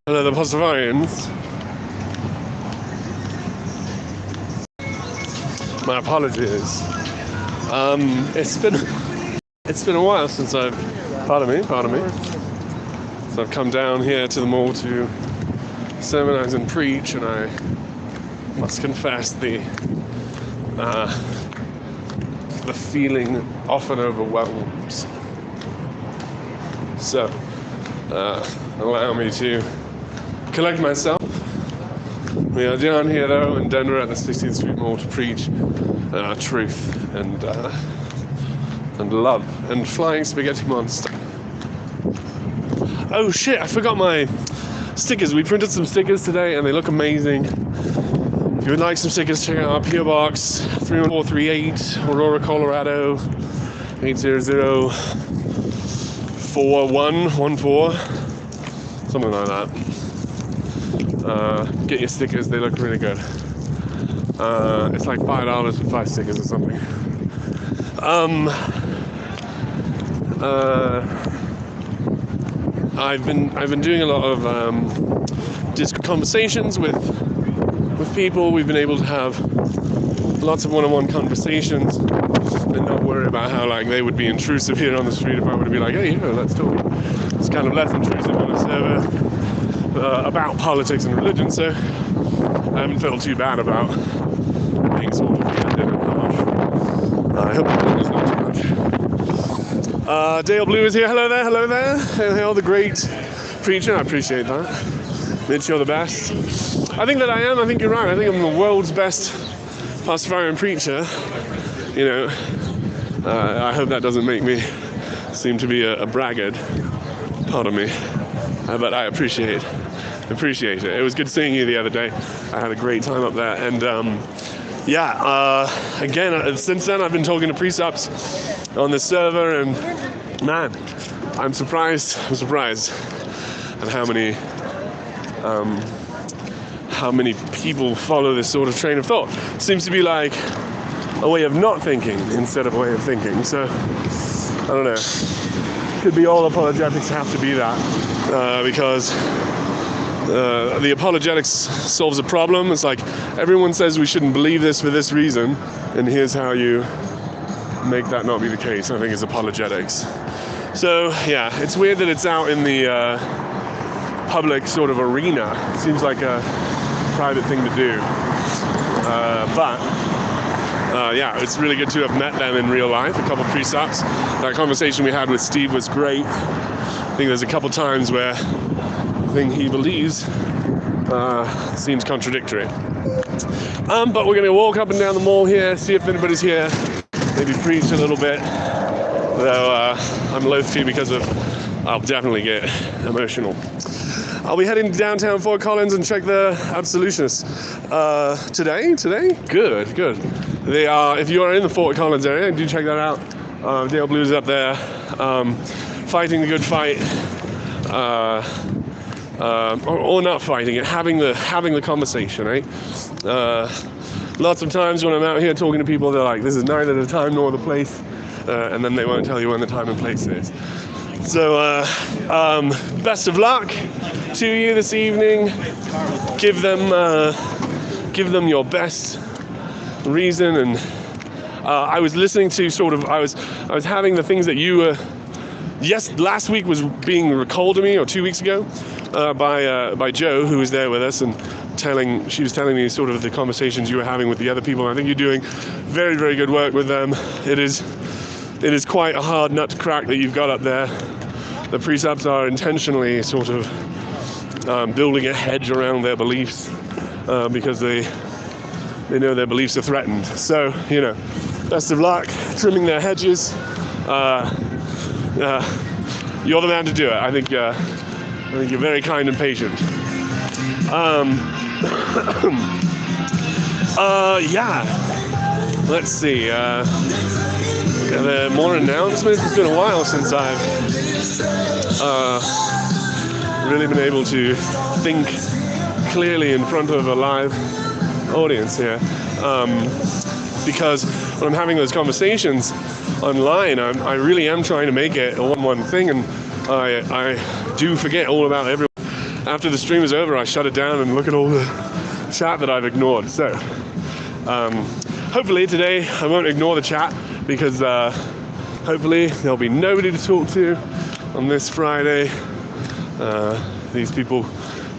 Hello, the Pastafarians. My apologies. It's been a while since I've. Pardon me. So I've come down here to the mall to sermonize and preach, and I must confess the feeling often overwhelms. So allow me to collect myself. We are down here though in Denver at the 16th Street Mall to preach truth and love and flying spaghetti monster. Oh shit, I forgot my stickers. We printed some stickers today and they look amazing. If you would like some stickers, check out our PO Box 31438, Aurora, Colorado 8004114, something like that. Get your stickers, they look really good. It's like $5 for 5 stickers or something. I've been doing a lot of conversations with people. We've been able to have lots of one-on-one conversations and not worry about how like they would be intrusive here on the street if I were to be like, hey, let's talk. It's kind of less intrusive on a server about politics and religion, so I haven't felt too bad about being sort of offended and harsh. I hope it's not too much. Dale Blue is here. Hello there. Hail the great preacher. I appreciate that. Mitch, you're the best. I think that I am. I think you're right. I think I'm the world's best Pastafarian preacher. I hope that doesn't make me seem to be a braggart. Pardon me. But I appreciate it. It was good seeing you the other day. I had a great time up there. And again, since then I've been talking to precepts on this server, and man, I'm surprised at how many people follow this sort of train of thought. It seems to be like a way of not thinking instead of a way of thinking. So I don't know. Could be all apologetics have to be that because the apologetics solves a problem. It's like everyone says we shouldn't believe this for this reason, and here's how you make that not be the case. I think it's apologetics. So yeah, it's weird that it's out in the public sort of arena. It seems like a private thing to do, but yeah, it's really good to have met them in real life, a couple of precepts. That conversation we had with Steve was great. I think there's a couple times where the thing he believes seems contradictory. But we're going to walk up and down the mall here, see if anybody's here, maybe preach a little bit, though I'm loath to because I'll definitely get emotional. I'll be heading to downtown Fort Collins and check the Absolutionists today. Good. They are, if you are in the Fort Collins area, do check that out. Dale Blue's up there, fighting the good fight, or not fighting it, having the conversation, right? Lots of times when I'm out here talking to people, they're like, this is neither the time nor the place, and then they won't tell you when the time and place is. So, best of luck to you this evening. Give them your best reason. And I was listening to I was having the things that you were. Yes, last week was being recalled to me, or 2 weeks ago, by Jo, who was there with us, and she was telling me sort of the conversations you were having with the other people. I think you're doing very, very good work with them. It is quite a hard nut to crack that you've got up there. The precepts are intentionally sort of building a hedge around their beliefs because they know their beliefs are threatened. So, best of luck trimming their hedges. You're the man to do it. I think you're very kind and patient. Yeah. Let's see. Are there more announcements? It's been a while since I've really been able to think clearly in front of a live audience here. Because when I'm having those conversations online, I really am trying to make it a one-on-one thing, and I do forget all about everyone after the stream is over, I shut it down and look at all the chat that I've ignored. So hopefully today I won't ignore the chat, because hopefully there'll be nobody to talk to on this Friday. These people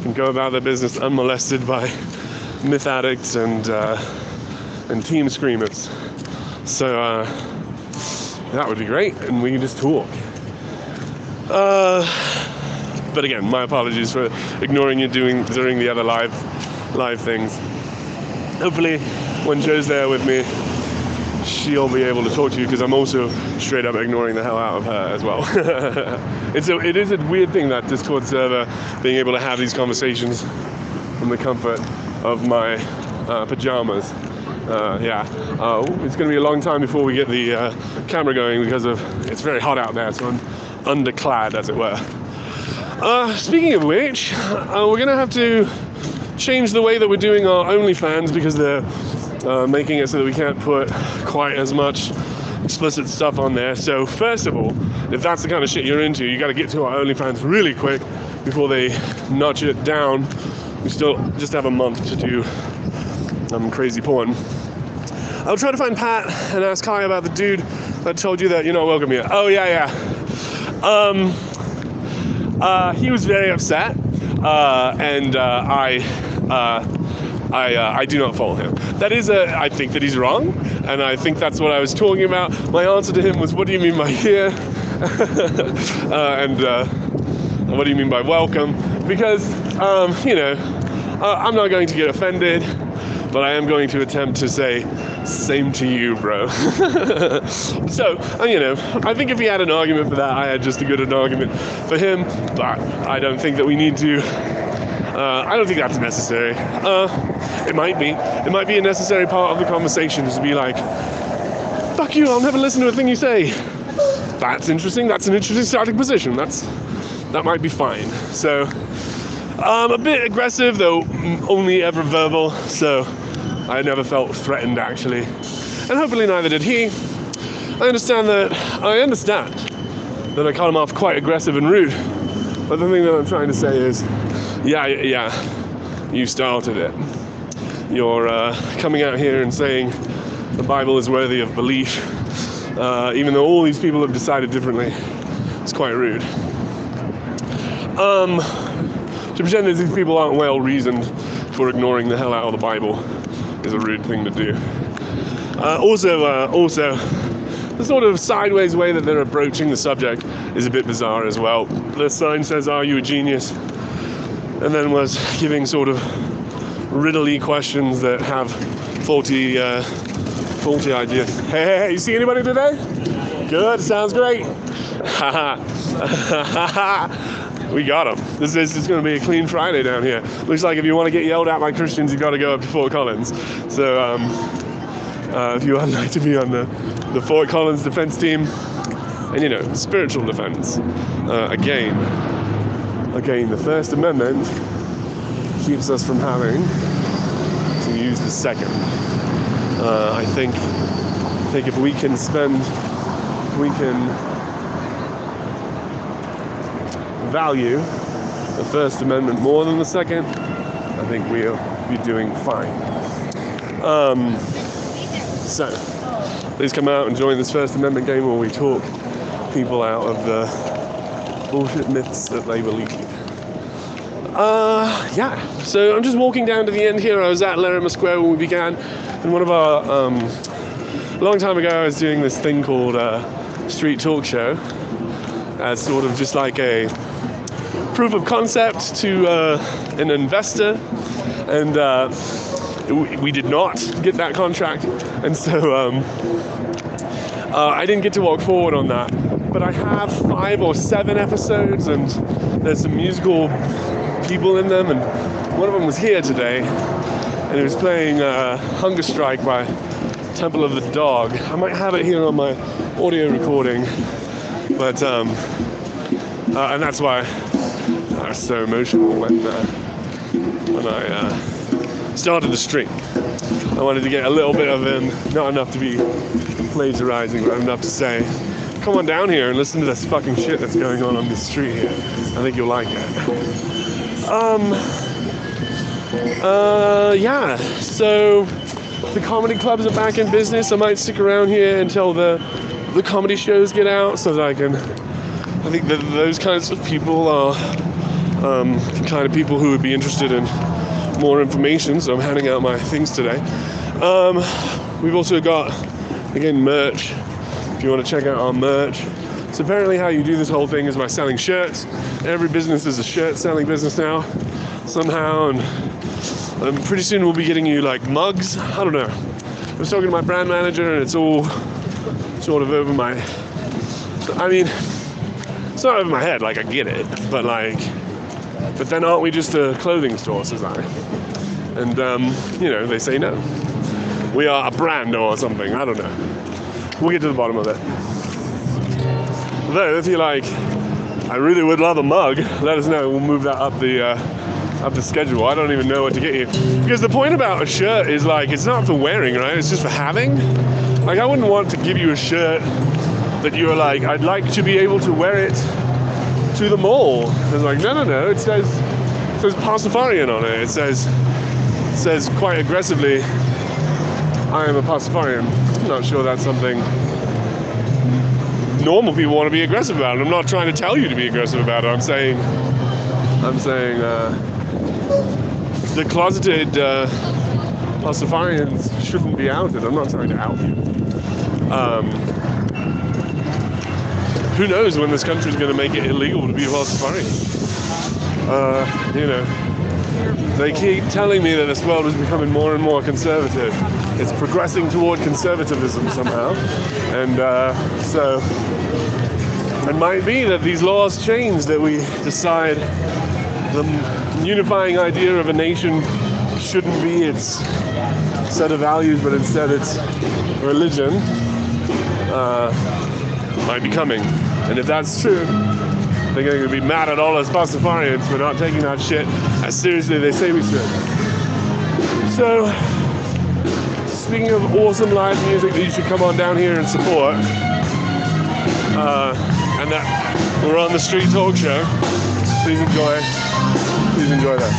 can go about their business unmolested by myth addicts and team screamers. So that would be great, and we can just talk. But again, my apologies for ignoring you during the other live things. Hopefully, when Joe's there with me, she'll be able to talk to you, because I'm also straight up ignoring the hell out of her as well. It is a weird thing, that Discord server, being able to have these conversations from the comfort of my pajamas. It's going to be a long time before we get the camera going, because it's very hot out there, so I'm underclad, as it were. Speaking of which, we're going to have to change the way that we're doing our OnlyFans, because they're making it so that we can't put quite as much explicit stuff on there. So first of all, if that's the kind of shit you're into, you got to get to our OnlyFans really quick before they notch it down. We still just have a month to do crazy porn. I'll try to find Pat and ask Kai about the dude that told you that you're not welcome here. Oh yeah. He was very upset, and I do not follow him. I think that he's wrong, and I think that's what I was talking about. My answer to him was, what do you mean by here? and what do you mean by welcome? Because, I'm not going to get offended, but I am going to attempt to say, same to you, bro. So, I think if he had an argument for that, I had just as good an argument for him, but I don't think that we need to. I don't think that's necessary. It might be. It might be a necessary part of the conversation, is to be like, fuck you, I'll never listen to a thing you say. That's interesting. That's an interesting starting position. That might be fine. So, a bit aggressive, though only ever verbal, so I never felt threatened, actually. And hopefully neither did he. I understand that I come off quite aggressive and rude. But the thing that I'm trying to say is, yeah, you started it. You're coming out here and saying the Bible is worthy of belief, even though all these people have decided differently. It's quite rude. To pretend that these people aren't well reasoned for ignoring the hell out of the Bible is a rude thing to do. Also, the sort of sideways way that they're approaching the subject is a bit bizarre as well. The sign says, "Are you a genius?" and then was giving sort of riddly questions that have faulty ideas. Hey, you see anybody today? Good, sounds great. We got them. This is going to be a clean Friday down here. Looks like if you want to get yelled at by Christians, you've got to go up to Fort Collins. So if you would like to be on the Fort Collins defense team, and spiritual defense, again, the First Amendment keeps us from having to use the Second. I think if we can value the First Amendment more than the Second, I think we'll be doing fine. So, please come out and join this First Amendment game where we talk people out of the bullshit myths that they believe. So I'm just walking down to the end here. I was at Larimer Square when we began, and one of our, a long time ago I was doing this thing called Street Talk Show, as sort of just like a proof of concept to an investor, and we did not get that contract, and so I didn't get to walk forward on that. But I have 5 or 7 episodes, and there's some musical people in them, and one of them was here today, and he was playing Hunger Strike by Temple of the Dog. I might have it here on my audio recording, but and that's why I was so emotional when I started the stream. I wanted to get a little bit of him, not enough to be plagiarizing, but enough to say, come on down here and listen to this fucking shit that's going on this street here. I think you'll like it. Yeah, so the comedy clubs are back in business. I might stick around here until the comedy shows get out so that I think that those kinds of people are the kind of people who would be interested in more information, so I'm handing out my things today. We've also got, again, merch, if you want to check out our merch. So apparently how you do this whole thing is by selling shirts. Every business is a shirt selling business now, somehow, and pretty soon we'll be getting you like mugs. I don't know. I was talking to my brand manager and it's all sort of over my, I mean, it's not over my head, like I get it, but then aren't we just a clothing store, says I. And, they say no. We are a brand or something, I don't know. We'll get to the bottom of it. Though, if you're like, I really would love a mug, let us know. We'll move that up the schedule. I don't even know what to get you. Because the point about a shirt is like, it's not for wearing, right? It's just for having. Like, I wouldn't want to give you a shirt that you were like, I'd like to be able to wear it to the mall. It's like, no. It says Pastafarian on it. It says quite aggressively, I am a Pastafarian. I'm not sure that's something normal people want to be aggressive about. I'm not trying to tell you to be aggressive about it. I'm saying the closeted Pastafarians shouldn't be outed. I'm not trying to out you. Who knows when this country is going to make it illegal to be a Pastafarian? They keep telling me that this world is becoming more and more conservative. It's progressing toward conservatism somehow. And so it might be that these laws change, that we decide the unifying idea of a nation shouldn't be its set of values, but instead its religion might be coming. And if that's true, they're going to be mad at all us Pastafarians for not taking that shit as seriously as they say we should. So, speaking of awesome live music that you should come on down here and support, and that we're on the Street Talk Show, please enjoy that.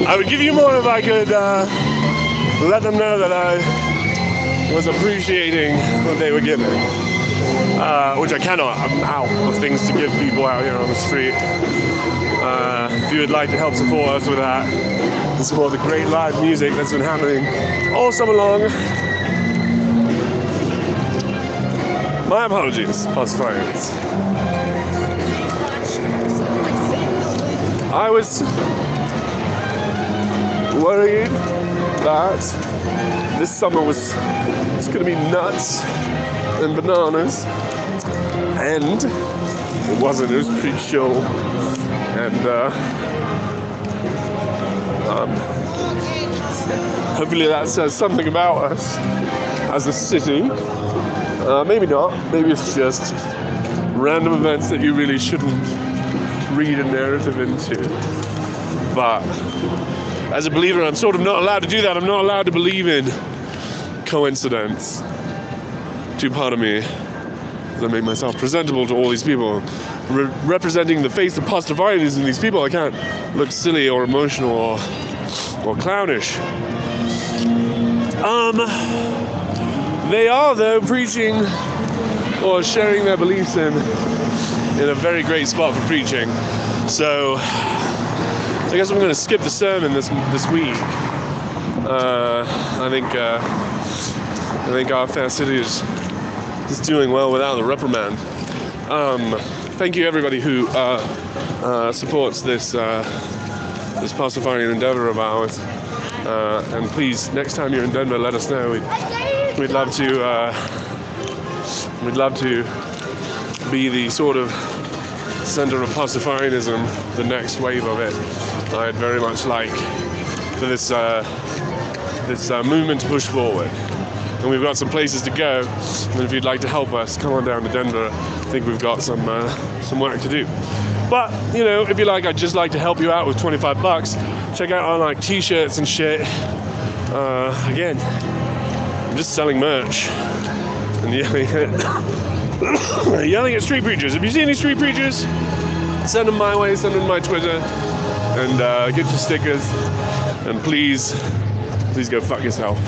I would give you more if I could let them know that I was appreciating what they were giving, which I cannot. I'm out of things to give people out here on the street. If you would like to help support us with that and support the great live music that's been happening all summer long, my apologies, Pastafarians. I was worried that this summer was going to be nuts and bananas, and it wasn't. It was pretty chill, and hopefully that says something about us as a city. Maybe not. Maybe it's just random events that you really shouldn't read a narrative into. But as a believer, I'm sort of not allowed to do that. I'm not allowed to believe in coincidence. To part of me, as I make myself presentable to all these people, representing the face of Pastafarianism in these people, I can't look silly or emotional or clownish. They are, though, preaching or sharing their beliefs in a very great spot for preaching. So I guess I'm going to skip the sermon this week. I think our fair city is doing well without the reprimand. Thank you everybody who supports this Pastafarian endeavor of ours. And please, next time you're in Denver, let us know. We'd love to be the sort of center of Pastafarianism, the next wave of it. I'd very much like for this movement to push forward. And we've got some places to go, and if you'd like to help us, come on down to Denver. I think we've got some work to do. But, you know, if you like, I'd just like to help you out with $25. Check out our like t-shirts and shit. Again, I'm just selling merch and yelling at street preachers. If you see any street preachers, send them my way, send them my Twitter, and get your stickers. And please go fuck yourself.